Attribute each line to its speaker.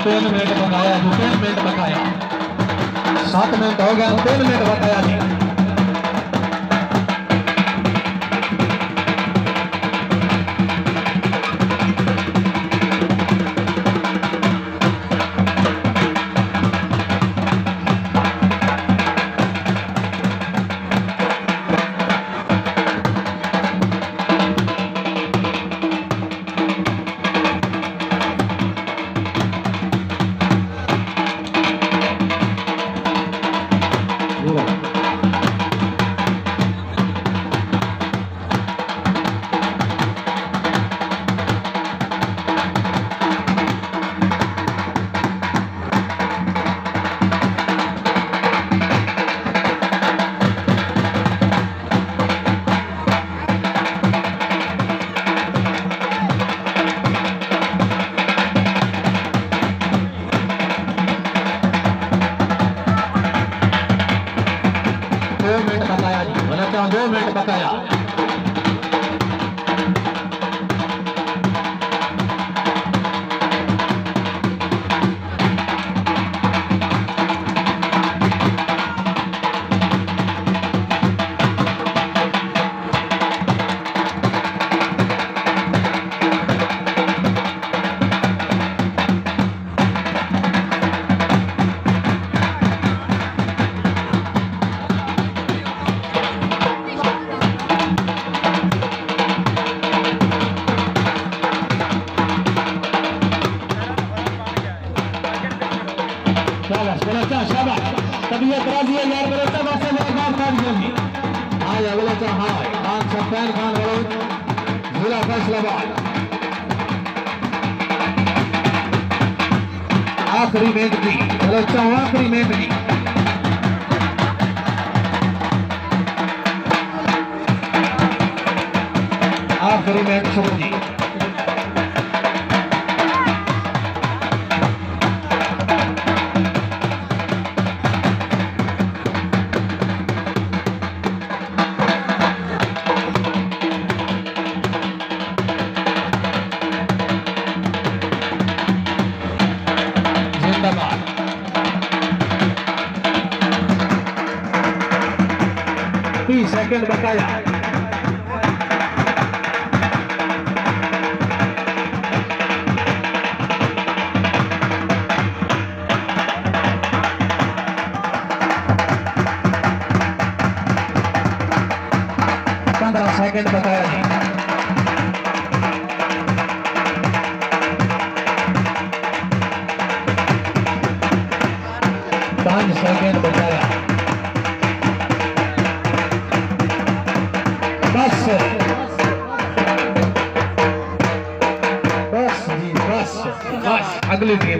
Speaker 1: 3 minute बकाया जी, 3 minute बकाया। 7 minute हो गए, 3 मिनट बकाया जी। दो मिनट बकाया। तबीयत राजी है यार, मेरे सब ऐसे मेरे काम कर दिए। हाँ या बोला था हाँ खान सफैन खान वालों जिला फैसलाबाद। आखिरी मैच की चलो चाहो, आखिरी मैच की आखिरी मैच शुरू की। सेकंड बकाया। सेकंड बकाया जी। 5 सेकंड बकाया। बस बस जी बस बस, अगली गेम